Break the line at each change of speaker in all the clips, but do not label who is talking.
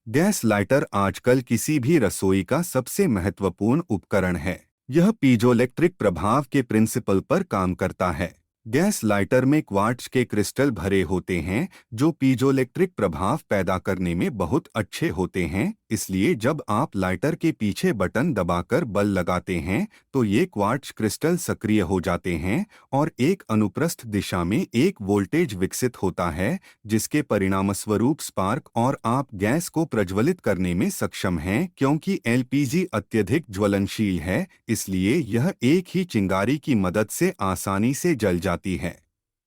Gas lighter आजकल किसी भी रसोई का सबसे महत्वपूर्ण उपकरण है। यह पीजोइलेक्ट्रिक प्रभाव के प्रिंसिपल पर काम करता है। गैस लाइटर में क्वार्ट्ज के क्रिस्टल भरे होते हैं जो पीजोइलेक्ट्रिक प्रभाव पैदा करने में बहुत अच्छे होते हैं। इसलिए जब आप लाइटर के पीछे बटन दबाकर बल लगाते हैं तो ये क्वार्ट्ज क्रिस्टल सक्रिय हो जाते हैं और एक अनुप्रस्थ दिशा में एक वोल्टेज विकसित होता है, जिसके परिणामस्वरूप स्पार्क और आप गैस को प्रज्वलित करने में सक्षम हैं। क्योंकि एलपीजी अत्यधिक ज्वलनशील है, इसलिए यह एक ही चिंगारी की मदद से आसानी से जल जाती है।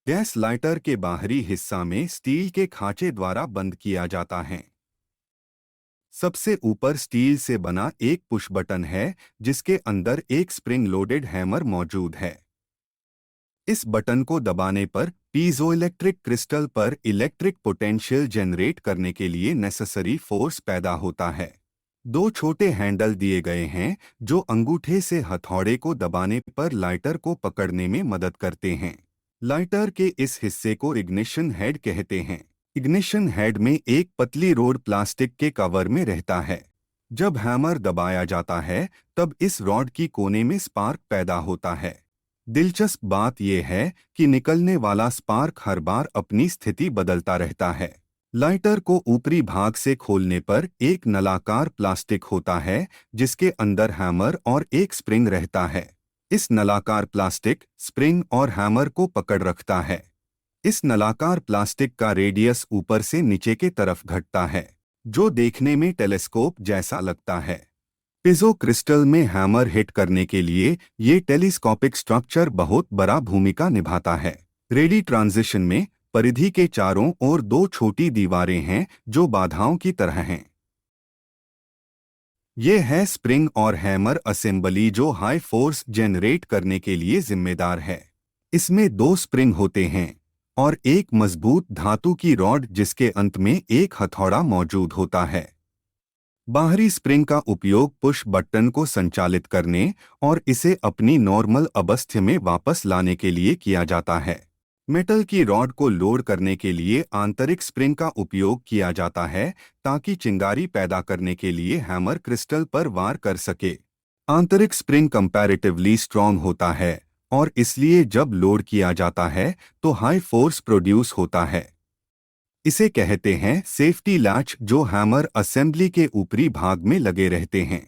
गैस लाइटर के बाहरी हिस्सा में स्टील के खांचे द्वारा बंद किया जाता है। सबसे ऊपर स्टील से बना एक पुश बटन है जिसके अंदर एक स्प्रिंग लोडेड हैमर मौजूद है। इस बटन को दबाने पर पीजोइलेक्ट्रिक क्रिस्टल पर इलेक्ट्रिक पोटेंशियल जनरेट करने के लिए नेसेसरी फोर्स पैदा होता है। दो छोटे हैंडल दिए गए हैं जो अंगूठे से हथौड़े को दबाने पर लाइटर को पकड़ने में मदद करते हैं। लाइटर के इस हिस्से को इग्निशन हेड कहते हैं। इग्निशन हेड में एक पतली रॉड प्लास्टिक के कवर में रहता है। जब हैमर दबाया जाता है तब इस रॉड की कोने में स्पार्क पैदा होता है। दिलचस्प बात यह है कि निकलने वाला स्पार्क हर बार अपनी स्थिति बदलता रहता है। लाइटर को ऊपरी भाग से खोलने पर एक नलाकार प्लास्टिक होता है जिसके अंदर हैमर और एक स्प्रिंग रहता है। इस नलाकार प्लास्टिक स्प्रिंग और हैमर को पकड़ रखता है। इस नलाकार प्लास्टिक का रेडियस ऊपर से नीचे के तरफ घटता है, जो देखने में टेलीस्कोप जैसा लगता है। पिज़ो क्रिस्टल में हैमर हिट करने के लिए ये टेलीस्कोपिक स्ट्रक्चर बहुत बड़ा भूमिका निभाता है। रेडी ट्रांजिशन में परिधि के चारों ओर दो छोटी दीवारें हैं जो बाधाओं की तरह हैं। ये है स्प्रिंग और हैमर असेंबली जो हाई फोर्स जनरेट करने के लिए जिम्मेदार है। इसमें दो स्प्रिंग होते हैं और एक मजबूत धातु की रॉड जिसके अंत में एक हथौड़ा मौजूद होता है। बाहरी स्प्रिंग का उपयोग पुश बटन को संचालित करने और इसे अपनी नॉर्मल अवस्था में वापस लाने के लिए किया जाता है। मेटल की रॉड को लोड करने के लिए आंतरिक स्प्रिंग का उपयोग किया जाता है ताकि चिंगारी पैदा करने के लिए हैमर क्रिस्टल पर वार कर सके। आंतरिक स्प्रिंग कंपैरेटिवली स्ट्रॉन्ग होता है और इसलिए जब लोड किया जाता है तो हाई फोर्स प्रोड्यूस होता है। इसे कहते हैं सेफ्टी लैच जो हैमर असेंबली के ऊपरी भाग में लगे रहते हैं।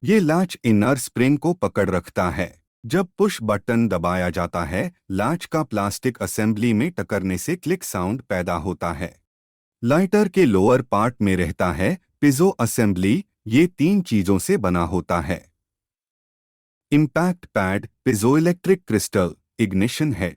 ये लैच इनर स्प्रिंग को पकड़ रखता है। जब पुश बटन दबाया जाता है लैच का प्लास्टिक असेंबली में टकरने से क्लिक साउंड पैदा होता है। लाइटर के लोअर पार्ट में रहता है पिज़ो असेंबली। ये तीन चीजों से बना होता है: impact pad, piezoelectric crystal, ignition head.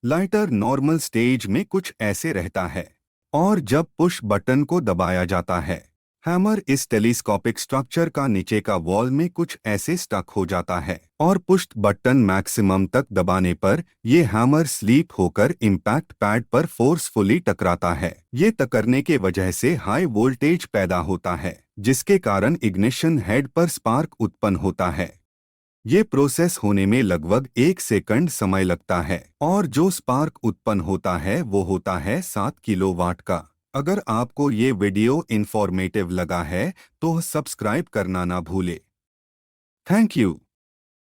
Lighter normal stage में कुछ ऐसे रहता है और जब पुश बटन को दबाया जाता है हैमर इस टेलीस्कोपिक स्ट्रक्चर का नीचे का वॉल में कुछ ऐसे स्टक हो जाता है और पुश बटन मैक्सिमम तक दबाने पर यह हैमर स्लीप होकर इम्पैक्ट पैड पर फोर्सफुली टकराता है। ये टकरने के वजह से हाई वोल्टेज पैदा होता है जिसके कारण इग्निशन हेड पर स्पार्क उत्पन्न होता है। ये प्रोसेस होने में लगभग 1 सेकंड समय लगता है और जो स्पार्क उत्पन्न होता है वो होता है 7 किलोवाट का। अगर आपको ये वीडियो इंफॉर्मेटिव लगा है तो सब्सक्राइब करना ना भूले। Thank you.